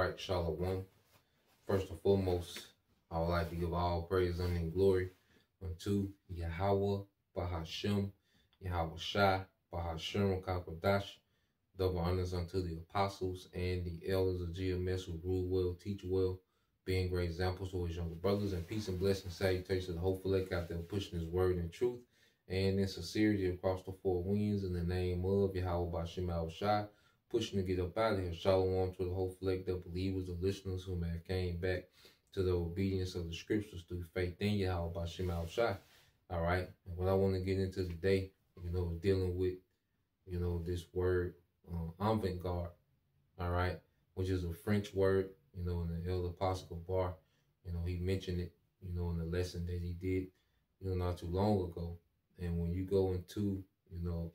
right, Shalom. First and foremost, I would like to give all praise, honor, and glory unto Yahweh, Bahashem, Yahweh Shai, Bahashem, Kakodash. Double honors unto the apostles and the elders of GMS who rule well, teach well, being great examples to his younger brothers, and peace and blessing, salutations to the hopeful elect out there pushing his word and truth and in sincerity across the four winds in the name of Yahweh Bahashem, Yahweh Shai. Pushing to get up out of here. Shalom to the whole elect, the believers, the listeners who may have came back to the obedience of the scriptures through faith in Yahweh Bahashem Yahweh Shai. All right. And what I want to get into today, is dealing with, this word, avant-garde. All right. Which is a French word, in the Elder Apostle Bar. He mentioned it, in the lesson that he did, not too long ago. And when you go into, the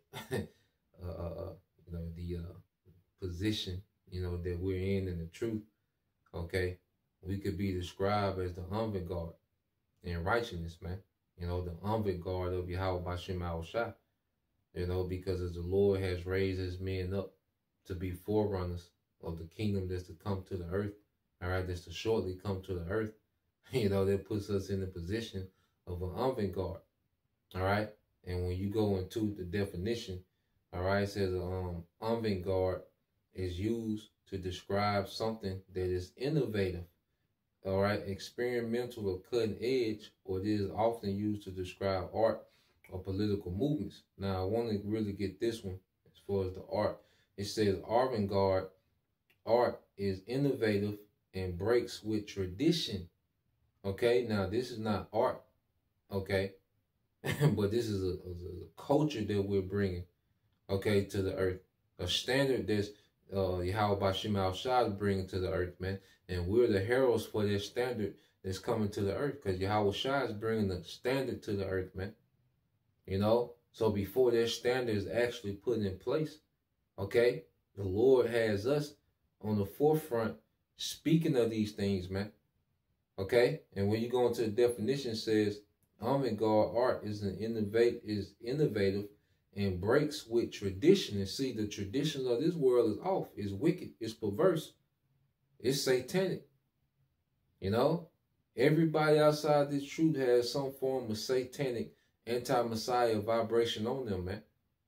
position, that we're in the truth, okay, we could be described as the avant-garde in righteousness, man. The avant-garde of Yahweh Bahashem Yahweh Shai, because as the Lord has raised his men up to be forerunners of the kingdom that's to come to the earth, all right, that's to shortly come to the earth, that puts us in the position of an avant-garde, all right? And when you go into the definition, all right, it says avant-garde is used to describe something that is innovative, all right, experimental or cutting edge, or it is often used to describe art or political movements. Now, I want to really get this one as far as the art. It says avant-garde art is innovative and breaks with tradition. Okay, now this is not art, okay, but this is a culture that we're bringing, okay, to the earth. A standard that's Yahweh Bahashem Yahweh Shai is bringing to the earth, man. And we're the heralds for that standard that's coming to the earth, because Yahweh Shai is bringing the standard to the earth, man. So before that standard is actually put in place, okay, the Lord has us on the forefront speaking of these things, man. Okay, and when you go into the definition, it says avant-garde art is innovative and breaks with tradition. And see, the traditions of this world is off, is wicked, it's perverse, it's satanic. Everybody outside this truth has some form of satanic anti-Messiah vibration on them, man.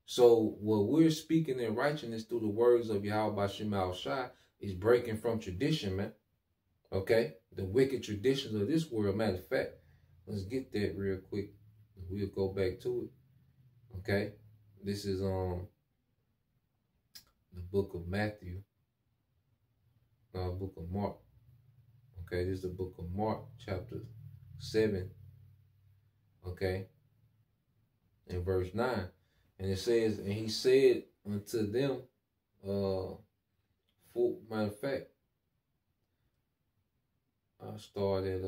So what we're speaking in righteousness through the words of Yahweh Bahashem Yahweh Shai is breaking from tradition, man. Okay, the wicked traditions of this world. Matter of fact, let's get that real quick. We'll go back to it. Okay, this is the book of Matthew, book of Mark. Okay, this is the book of Mark, chapter 7. Okay, in verse 9, and it says, and he said unto them, matter of fact, I started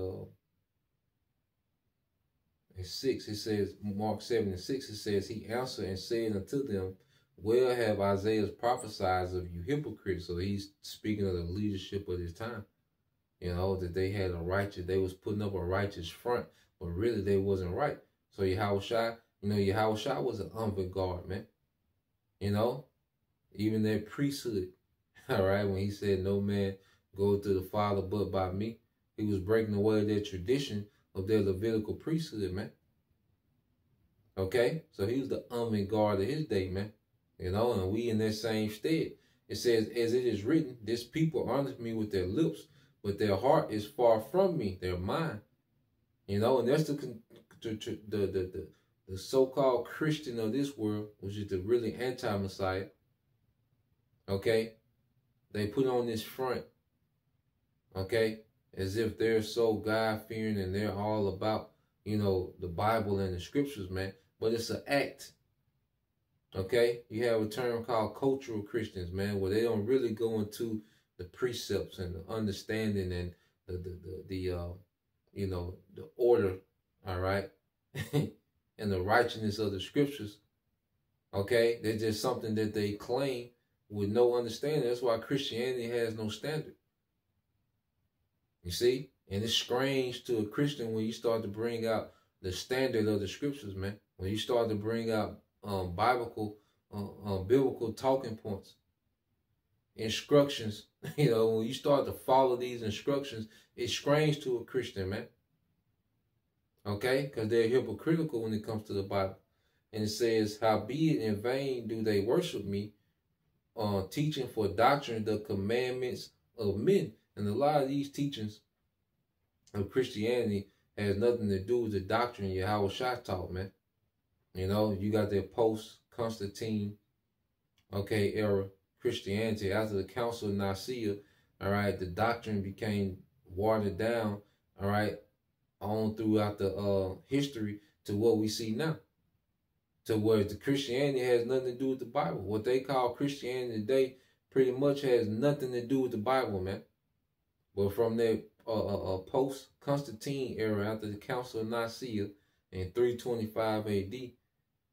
at 6. It says, Mark 7 and 6, it says, he answered and said unto them, well have Isaiah prophesied of you hypocrites. So he's speaking of the leadership of his time. That they had they was putting up a righteous front, but really they wasn't right. So Yahweh Shai, Yahweh Shai was an avant-garde, man. Even that priesthood, all right, when he said, no man go to the Father but by me, he was breaking away that tradition of their Levitical priesthood, man. Okay? So he was the avant-garde of his day, man. And we in that same stead. It says, as it is written, this people honors me with their lips, but their heart is far from me, their mind. And that's the so-called Christian of this world, which is the really anti-Messiah. Okay? They put on this front, okay, as if they're so God-fearing and they're all about, the Bible and the scriptures, man. But it's an act, okay? You have a term called cultural Christians, man, where they don't really go into the precepts and the understanding and the order, all right, and the righteousness of the scriptures, okay? They're just something that they claim with no understanding. That's why Christianity has no standard. You see? And it's strange to a Christian when you start to bring out the standard of the scriptures, man. When you start to bring out biblical talking points. instructions, when you start to follow these instructions, it's strange to a Christian, man. Okay? Because they're hypocritical when it comes to the Bible. And it says, howbeit in vain do they worship me, teaching for doctrine the commandments of men. And a lot of these teachings of Christianity has nothing to do with the doctrine Yahweh Shai taught, man. You got that post-Constantine, okay, era Christianity. After the Council of Nicaea, all right, the doctrine became watered down, all right, on throughout the history to what we see now. To where the Christianity has nothing to do with the Bible. What they call Christianity today pretty much has nothing to do with the Bible, man. But from that post-Constantine era, after the Council of Nicaea in 325 AD,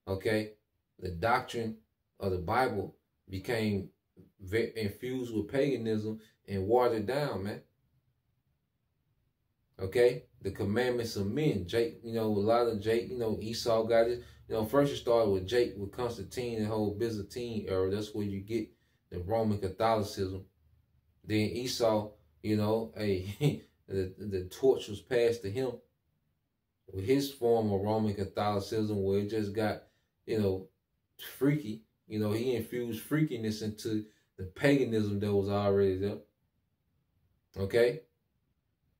okay, the doctrine of the Bible became infused with paganism and watered down, man. Okay, the commandments of men. A lot of Esau got it. First it started with Constantine, the whole Byzantine era. That's where you get the Roman Catholicism. Then Esau, the torch was passed to him with his form of Roman Catholicism, where it just got, freaky. He infused freakiness into the paganism that was already there. Okay?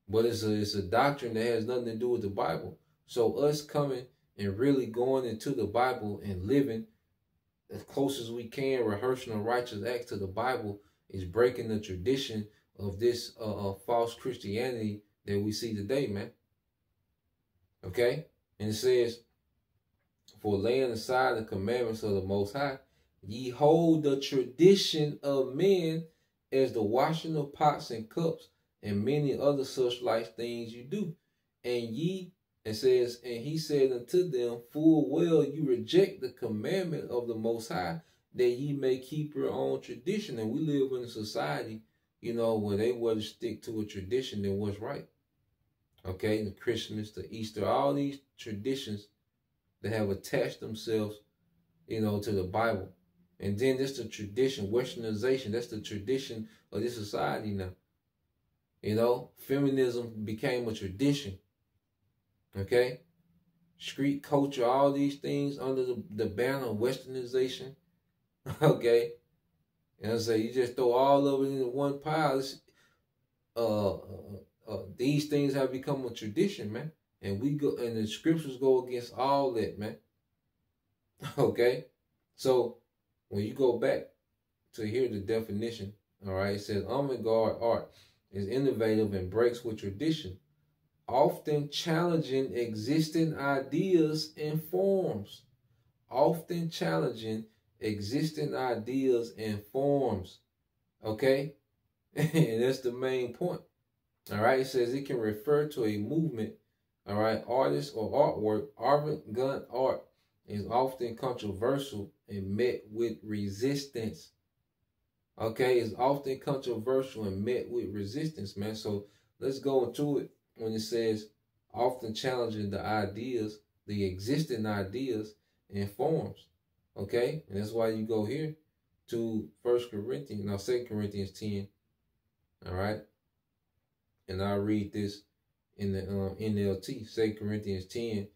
But it's a doctrine that has nothing to do with the Bible. So us coming and really going into the Bible and living as close as we can, rehearsing a righteous act to the Bible, is breaking the tradition of this false Christianity that we see today, man. Okay? And it says, for laying aside the commandments of the Most High, ye hold the tradition of men as the washing of pots and cups, and many other such like things you do. And it says, and he said unto them, full well you reject the commandment of the Most High, that ye may keep your own tradition. And we live in a society, where they would stick to a tradition than what's right. Okay, the Christmas, the Easter, all these traditions that have attached themselves, to the Bible. And then this the tradition, westernization, that's the tradition of this society now. Feminism became a tradition. Okay? Street culture, all these things under the banner of westernization. Okay? And I say, you just throw all of it into one pile. These things have become a tradition, man. And the scriptures go against all that, man. Okay? So, when you go back to hear the definition, all right, it says, avant-garde art is innovative and breaks with tradition, often challenging existing ideas and forms. Often challenging existing ideas and forms. Okay? And that's the main point. All right? It says it can refer to a movement, all right, artist or artwork. Avant-garde art is often controversial and met with resistance. Okay, it's often controversial and met with resistance, man. So let's go into it when it says often challenging the ideas, the existing ideas and forms. Okay, and that's why you go here to 2 Corinthians 10. All right, and I'll read this in the NLT, 2 Corinthians 10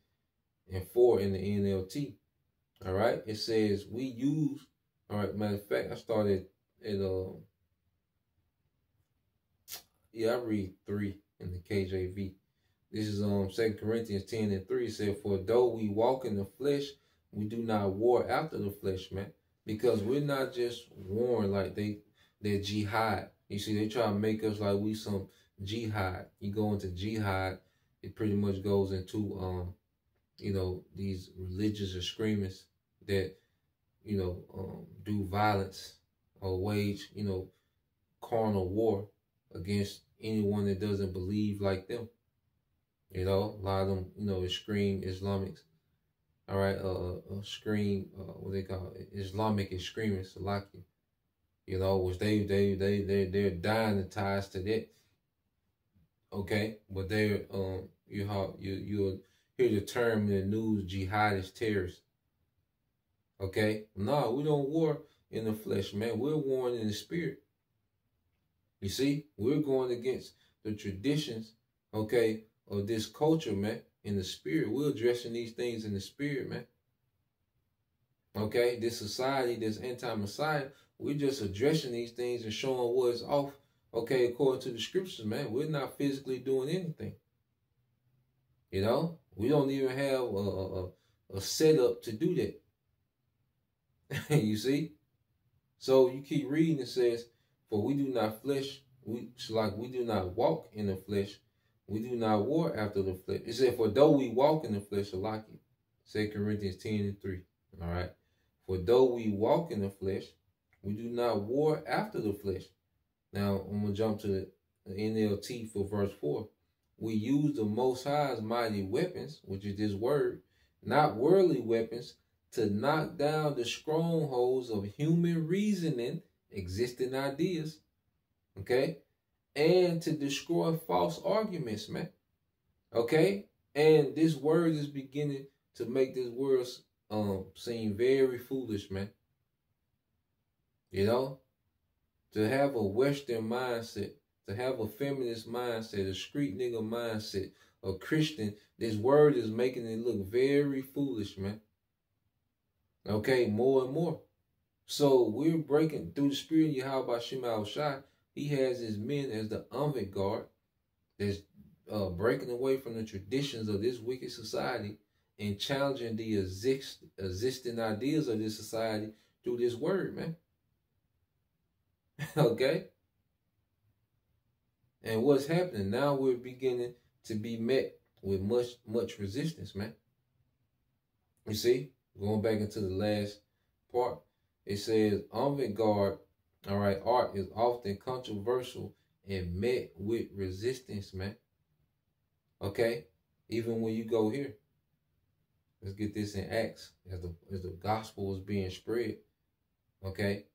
and 4 in the NLT. All right, it says we use. All right, matter of fact, I started at I read 3 in the KJV. This is 2 Corinthians 10 and 3. It said, for though we walk in the flesh, we do not war after the flesh, man. Because we're not just warring like they're jihad. You see, they try to make us like we some jihad. You go into jihad, it pretty much goes into these religious extremists that do violence or wage carnal war against anyone that doesn't believe like them. A lot of them extreme Islamics. All right, what they call it? Islamic extremists, Salaki. Which they're dying to ties to that. Okay, but they're you'll hear the term in the news, jihadist terrorists. Okay, no, we don't war in the flesh, man. We're warring in the spirit. You see, we're going against the traditions, okay, of this culture, man, in the spirit. We're addressing these things in the spirit, man. Okay, this society, this anti-Messiah, we're just addressing these things and showing what's off, okay, according to the scriptures, man. We're not physically doing anything. You know, we don't even have a setup to do that. You see? So you keep reading, it says, for we do not we do not walk in the flesh, we do not war after the flesh. It said, for though we walk in the flesh, like it. 2 Corinthians 10:3. All right. For though we walk in the flesh, we do not war after the flesh. Now I'm gonna jump to the NLT for verse 4. We use the Most High's mighty weapons, which is this word, not worldly weapons, to knock down the strongholds of human reasoning, existing ideas, okay, and to destroy false arguments, man, okay. And this word is beginning to make this word seem very foolish, man. You know, to have a Western mindset, to have a feminist mindset, a street nigga mindset, a Christian, this word is making it look very foolish, man. Okay, more and more. So we're breaking through the spirit of Yahweh Shema Shai. He has his men as the Avant Garde that's breaking away from the traditions of this wicked society and challenging the existing ideas of this society through this word, man. Okay? And what's happening now, we're beginning to be met with much resistance, man. You see, going back into the last part, it says avant-garde, all right, art is often controversial and met with resistance, man. Okay? Even when you go here, let's get this in Acts, as the gospel was being spread, okay?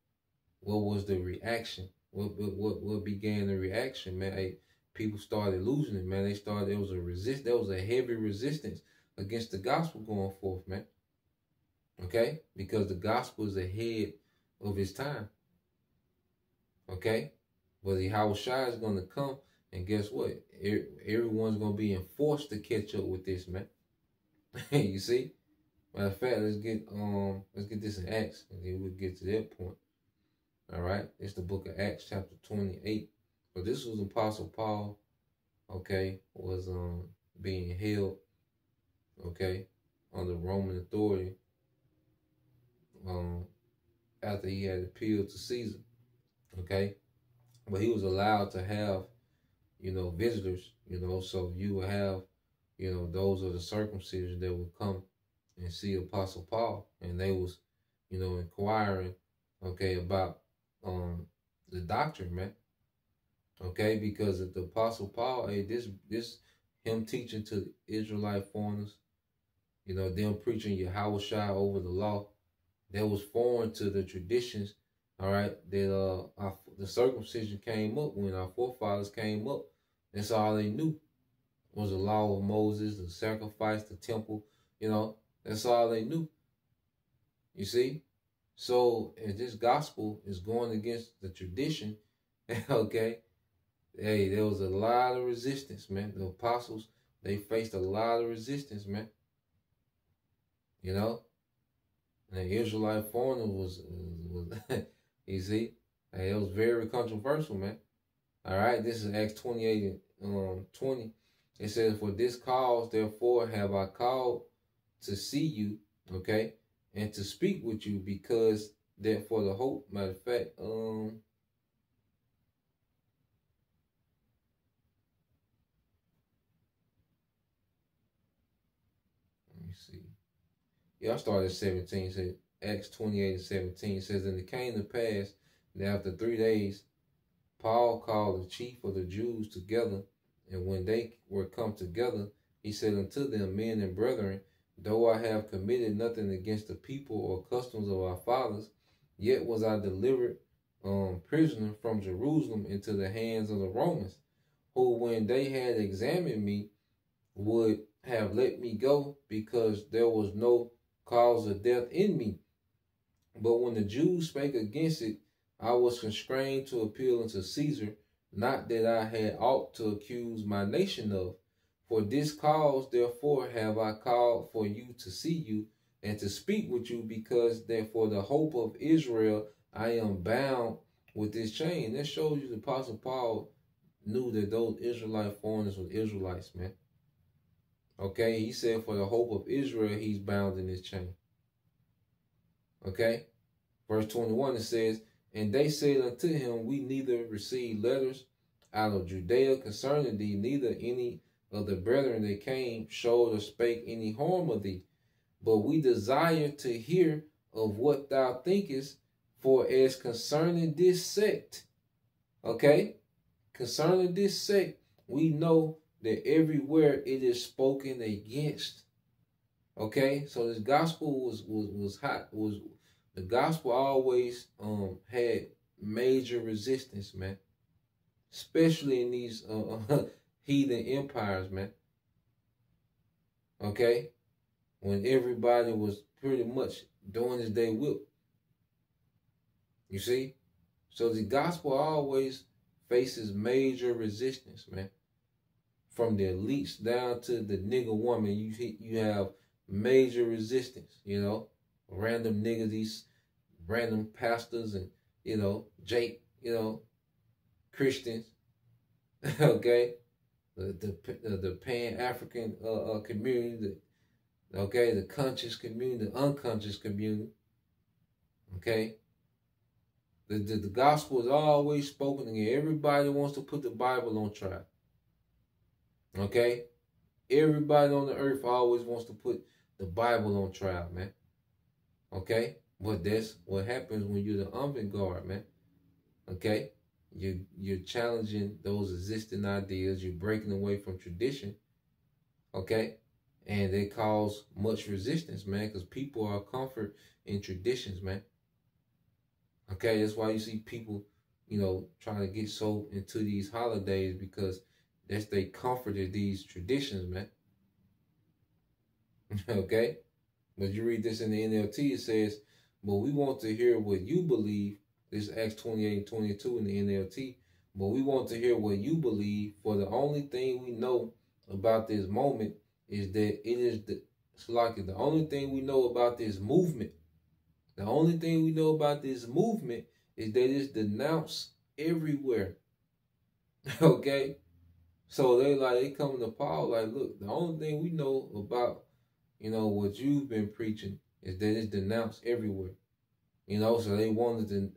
What was the reaction? What began the reaction, man? Hey, people started losing it, man. There was a heavy resistance against the gospel going forth, man. Okay? Because the gospel is ahead of its time. Okay? But Yahweh Shai is going to come, and guess what? Everyone's going to be enforced to catch up with this, man. You see? Matter of fact, let's get this in Acts, and then we'll get to that point. All right? It's the book of Acts, chapter 28. But this was Apostle Paul, okay, was being held, okay, under Roman authority, after he had appealed to Caesar, okay? But he was allowed to have, visitors, so you would have, those of the circumcision that would come and see Apostle Paul, and they was, inquiring, okay, about the doctrine, man. Okay, because of the Apostle Paul, hey, this him teaching to the Israelite foreigners, them preaching Yahweh Shai over the law, that was foreign to the traditions, all right, that the circumcision came up when our forefathers came up. That's all they knew was the law of Moses, the sacrifice, the temple, that's all they knew. You see? So, if this gospel is going against the tradition, okay, hey, there was a lot of resistance, man. The apostles, they faced a lot of resistance, man. And the Israelite foreigner was you see, hey, it was very controversial, man. All right, this is Acts 28 and 20. It says, for this cause, therefore, have I called to see you, okay, and to speak with you, because that for the hope, matter of fact, let me see. Yeah, I started at 17. It said Acts 28 and 17 says, and it came to pass that after 3 days, Paul called the chief of the Jews together, and when they were come together, he said unto them, men and brethren, though I have committed nothing against the people or customs of our fathers, yet was I delivered prisoner from Jerusalem into the hands of the Romans, who when they had examined me would have let me go, because there was no cause of death in me. But when the Jews spake against it, I was constrained to appeal unto Caesar, not that I had aught to accuse my nation of. For this cause, therefore, have I called for you to see you and to speak with you, because that for the hope of Israel I am bound with this chain. That shows you the Apostle Paul knew that those Israelite foreigners were Israelites, man. Okay, he said for the hope of Israel, he's bound in this chain. Okay, verse 21, it says, and they said unto him, we neither received letters out of Judea concerning thee, neither any of the brethren that came showed or spake any harm of thee. But we desire to hear of what thou thinkest, for as concerning this sect, okay, concerning this sect, we know that everywhere it is spoken against. Okay, so this gospel was hot. Was the gospel always had major resistance, man, especially in these heathen empires, man. Okay, when everybody was pretty much doing as they will. You see, so the gospel always faces major resistance, man. From the elites down to the nigger woman, you have major resistance. You know, random niggas, these random pastors, and Jake, Christians. Okay, the Pan-African community, the conscious community, the unconscious community. Okay, the gospel is always spoken again. Everybody wants to put the Bible on trial. Okay, everybody on the earth always wants to put the Bible on trial, man. Okay, but that's what happens when you're the avant-garde, man. Okay, you're challenging those existing ideas. You're breaking away from tradition. Okay, and they cause much resistance, man, because people are comfort in traditions, man. Okay, that's why you see people, trying to get so into these holidays, because that's they comforted these traditions, man. Okay, but you read this in the NLT, it says, but we want to hear what you believe. This is Acts 28:22 in the NLT. But we want to hear what you believe, for the only thing we know about this moment is that it is the only thing we know about this movement. The only thing we know about this movement is that it's denounced everywhere. Okay? So they come to Paul like, look, the only thing we know about, what you've been preaching is that it's denounced everywhere. So they wanted to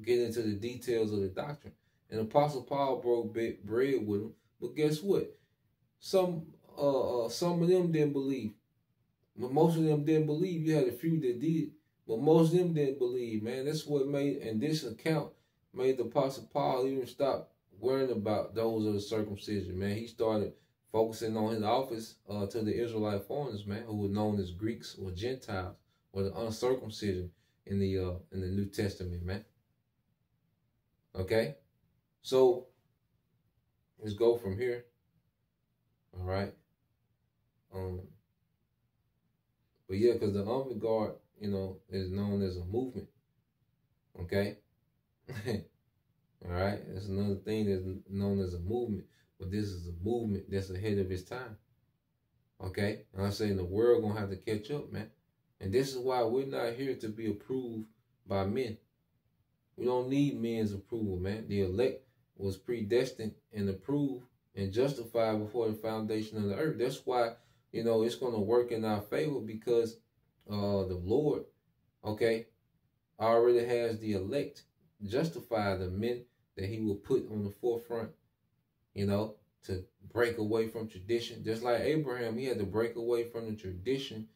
get into the details of the doctrine. And Apostle Paul broke bread with them. But guess what? Some of them didn't believe. But most of them didn't believe. You had a few that did. But most of them didn't believe, man. That's what and this account made the Apostle Paul even stop worrying about those of the circumcision, man. He started focusing on his office to the Israelite foreigners, man, who were known as Greeks or Gentiles or the uncircumcision in the New Testament, man. Okay, so let's go from here. All right. But yeah, because the avant-garde, is known as a movement. Okay. All right. That's another thing that's known as a movement. But this is a movement that's ahead of its time. Okay. And I'm saying the world gonna have to catch up, man. And this is why we're not here to be approved by men. We don't need men's approval, man. The elect was predestined and approved and justified before the foundation of the earth. That's why, it's going to work in our favor, because the Lord, okay, already has the elect justify, the men that he will put on the forefront, to break away from tradition. Just like Abraham, he had to break away from the tradition.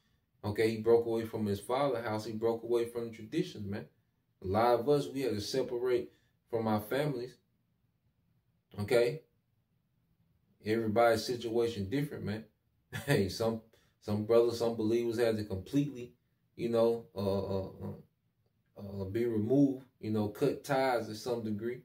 Okay, he broke away from his father's house. He broke away from the traditions, man. A lot of us, we had to separate from our families. Okay? Everybody's situation different, man. Hey, some brothers, some believers had to completely, be removed, cut ties to some degree.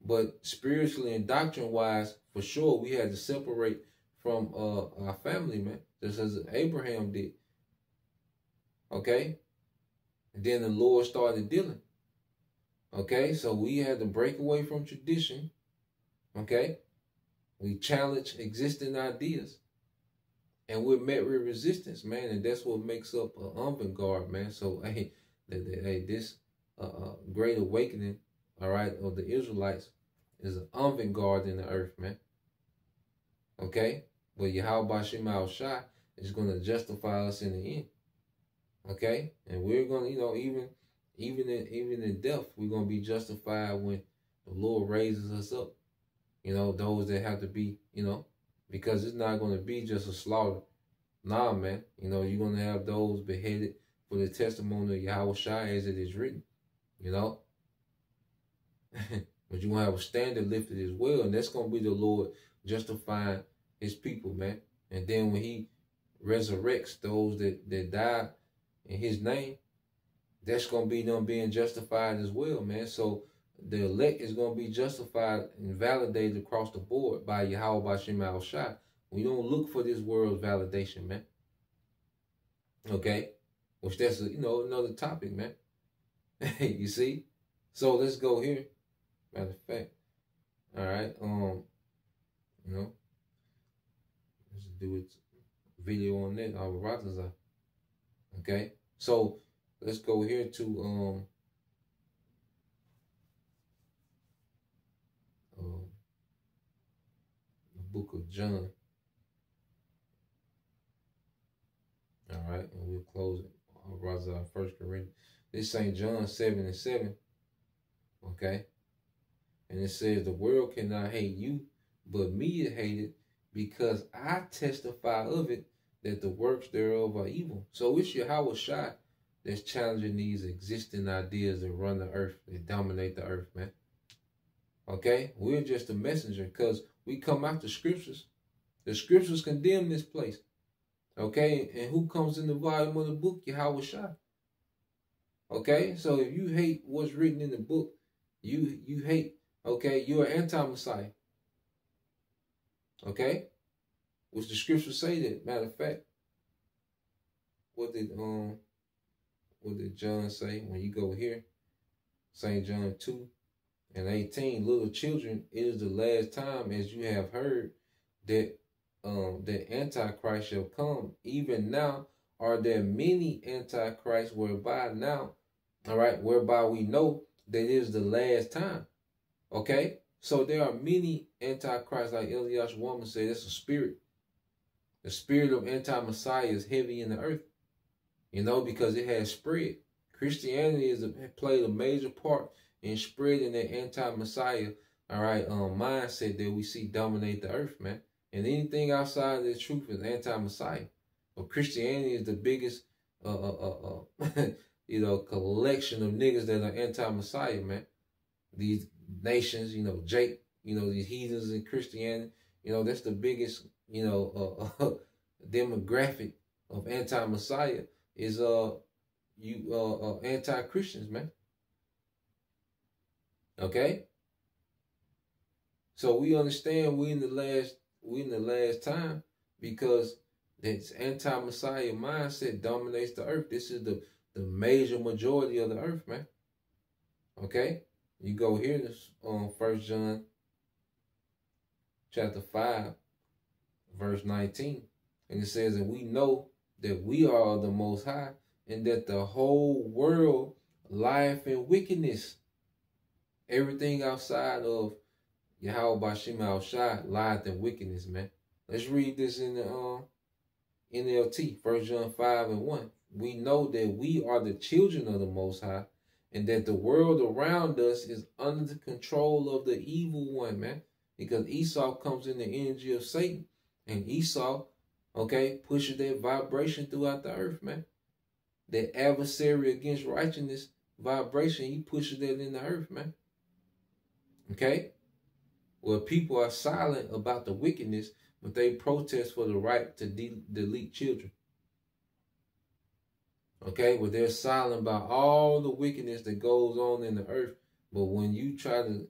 But spiritually and doctrine-wise, for sure, we had to separate from our family, man. Just as Abraham did. Okay? And then the Lord started dealing. Okay, so we had to break away from tradition. Okay, we challenge existing ideas, and we're met with resistance, man, and that's what makes up an avant-garde, man. So, hey, this great awakening, all right, of the Israelites is an avant-garde in the earth, man. Okay, but Yahweh Shema Shai is going to justify us in the end. Okay, and we're going to, even in death, we're going to be justified when the Lord raises us up. Those that have to be, because it's not going to be just a slaughter. Nah, man. You're going to have those beheaded for the testimony of Yahweh Shai as it is written. But you're going to have a standard lifted as well. And that's going to be the Lord justifying his people, man. And then when he resurrects those that died in his name, that's going to be them being justified as well, man. So the elect is going to be justified and validated across the board by Yahweh by Shema Shai. We don't look for this world's validation, man. Okay? Which that's, another topic, man. You see? So let's go here. Matter of fact. All right. Let's do a video on that. Okay? So let's go here to the book of John. All right, and we'll close it. Razah, 1 Corinthians. This St. John 7:7. Okay. And it says, the world cannot hate you, but me it hated, because I testify of it that the works thereof are evil. So it's Yahweh Shai that's challenging these existing ideas that run the earth, that dominate the earth, man. Okay? We're just a messenger because we come out the scriptures. The scriptures condemn this place. Okay? And who comes in the volume of the book? Yahweh Shai. Okay? So if you hate what's written in the book, you hate, okay, you're an anti-Messiah. Okay? Which the scriptures say that. Matter of fact, what did John say when you go here? St. John 2:18. Little children, it is the last time, as you have heard, that the Antichrist shall come. Even now are there many Antichrists, whereby we know that it is the last time. Okay? So there are many Antichrists, like Elias woman said, it's a spirit. The spirit of anti-Messiah is heavy in the earth, because it has spread. Christianity has played a major part in spreading that anti-Messiah, mindset that we see dominate the earth, man. And anything outside of the truth is anti-Messiah. But Christianity is the biggest, collection of niggas that are anti-Messiah, man. These nations, Jake, these heathens in Christianity, that's the biggest, demographic of anti-Messiah is anti-Christians, man. Okay? So we understand we in the last time, because this anti-Messiah mindset dominates the earth. This is the major majority of the earth, man. Okay? You go here to 1 John chapter 5, verse 19. And it says, and we know that we are the Most High, and that the whole world lieth in wickedness. Everything outside of Yahweh Bashim Shai lieth in wickedness, man. Let's read this in the NLT, 1 John 5:1. We know that we are the children of the Most High, and that the world around us is under the control of the evil one, man. Because Esau comes in the energy of Satan, and Esau, pushes that vibration throughout the earth, man. That adversary against righteousness vibration, he pushes that in the earth, man. Okay? Well, people are silent about the wickedness, but they protest for the right to delete children. Okay? Well, they're silent about all the wickedness that goes on in the earth. But when you try to,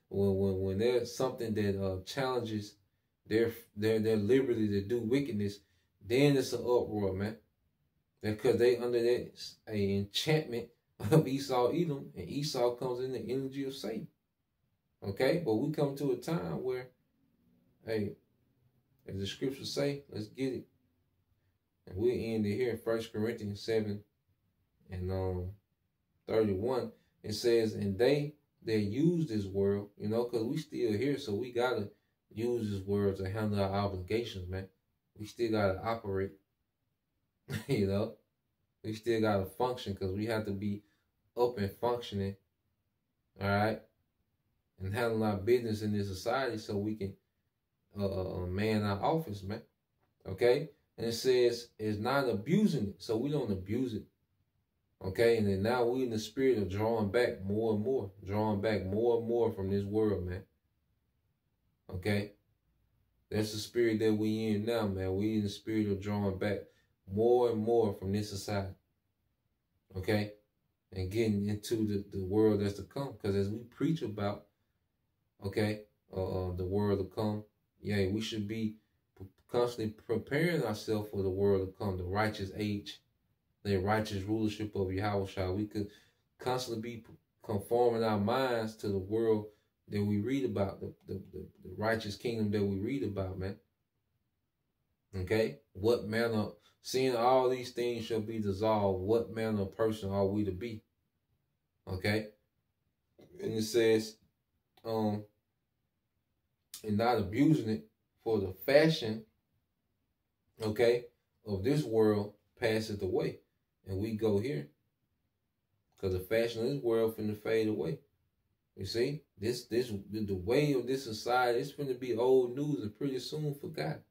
when there's something that challenges their liberty to do wickedness, then it's an uproar, man. Because they under that enchantment of Esau, Edom, and Esau comes in the energy of Satan. Okay, but we come to a time where, hey, as the scriptures say, let's get it. And we'll end it here in 1 Corinthians 7 and 31. It says, and they use this world, you know, because we still here, so we got to use this world to handle our obligations, man. We still got to operate, you know. We still got to function because we have to be up and functioning, all right, and handle our business in this society so we can man our office, man, okay? And it says it's not abusing it, so we don't abuse it, okay? And then now we in the spirit of drawing back more and more, from this world, man, okay? That's the spirit that we in now, man. We in the spirit of drawing back more and more from this society, okay? And getting into the world that's to come. Because as we preach about, okay, the world to come, yeah, we should be constantly preparing ourselves for the world to come, the righteous age, the righteous rulership of Yahweh. We could constantly be conforming our minds to the world that we read about, the righteous kingdom that we read about, man. Okay? What manner, seeing all these things shall be dissolved, what manner of person are we to be? Okay? And it says, and not abusing it, for the fashion, okay, of this world passeth away. And we go here. Because the fashion of this world finna fade away. You see? The way of this society, it's finna be old news and pretty soon forgotten.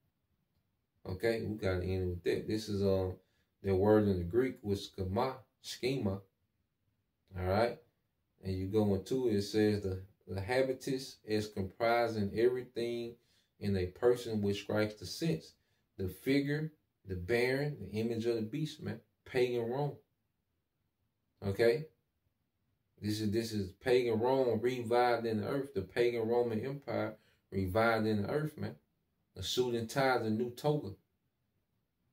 Okay, we gotta end with that. This is their word in the Greek was schema. Alright? And you go into it, it says the habitus is comprising everything in a person which strikes the sense. The figure, the bearing, the image of the beast, man. Pagan Rome. Okay? This is pagan Rome revived in the earth. The pagan Roman Empire revived in the earth, man. The suit and tie, the new toga.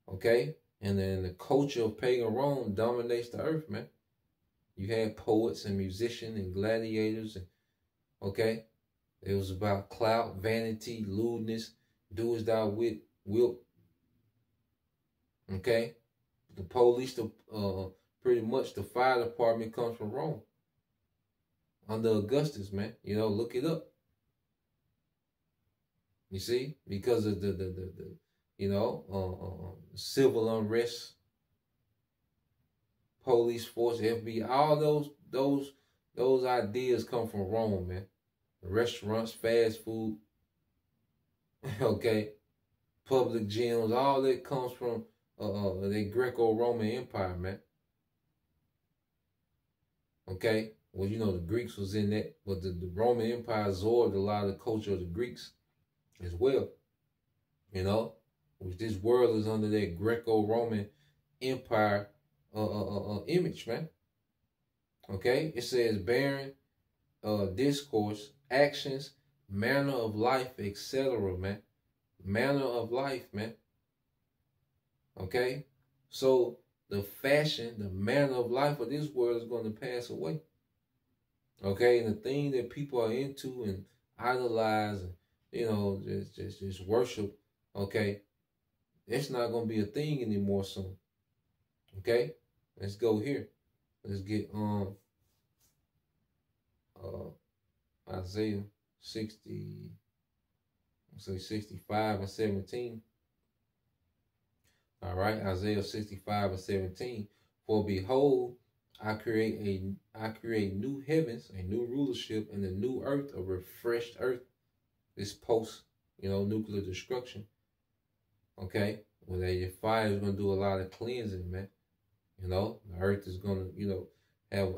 Okay? And then the culture of pagan Rome dominates the earth, man. You had poets and musicians and gladiators. And okay? It was about clout, vanity, lewdness, do as thou wilt. Okay? The police, pretty much the fire department comes from Rome. Under Augustus, man. You know, look it up. You see? Because of the civil unrest, police force, FBI, all those ideas come from Rome, man. Restaurants, fast food, okay, public gyms, all that comes from the Greco-Roman Empire, man. Okay? Well, you know, the Greeks was in that, but the Roman Empire absorbed a lot of the culture of the Greeks as well. You know, which this world is under that Greco-Roman Empire image, man. Okay? It says bearing discourse, actions, manner of life, etc., man. Manner of life, man. Okay? So the fashion, the manner of life of this world is going to pass away. Okay? And the thing that people are into and idolize and, you know, just worship, okay, it's not going to be a thing anymore soon. Okay? Let's go here. Let's get Isaiah 65 and 17. All right, Isaiah 65 and 17. For behold, I create new heavens, a new rulership, and a new earth, a refreshed earth. This post, nuclear destruction. Okay, well, your fire is gonna do a lot of cleansing, man. The earth is gonna, have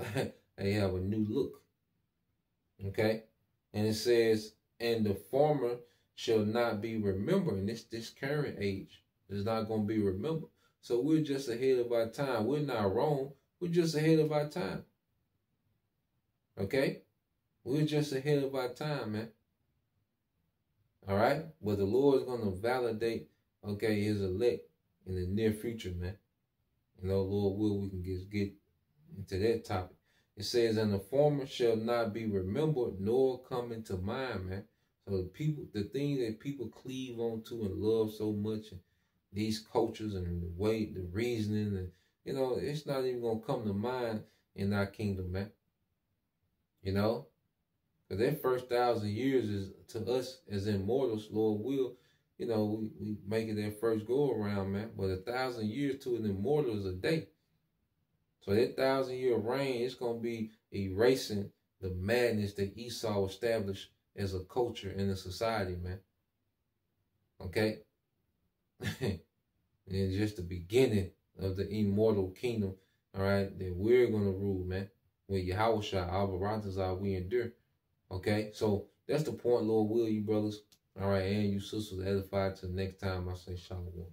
have a new look. Okay, and it says, and the former shall not be remembered. And this current age is not gonna be remembered. So we're just ahead of our time. We're not wrong. We're just ahead of our time. Okay, we're just ahead of our time, man. All right, but the Lord is gonna validate, okay, His elect in the near future, man. Lord will, we can just get into that topic. It says, and the former shall not be remembered nor come into mind, man. So the things that people cleave onto and love so much, and these cultures and the way, the reasoning, and it's not even gonna come to mind in our kingdom, man. Because that first 1,000 years is to us as immortals, Lord will, we make it that first go around, man. But 1,000 years to an immortal is a day. So that 1,000-year reign, it's going to be erasing the madness that Esau established as a culture in a society, man. Okay? And it's just the beginning of the immortal kingdom, all right, that we're going to rule, man. With Yahushua, Albaratazar, we endure. Okay? So that's the point, Lord will, you brothers. All right, and you sisters edified. Till next time, I say shalom.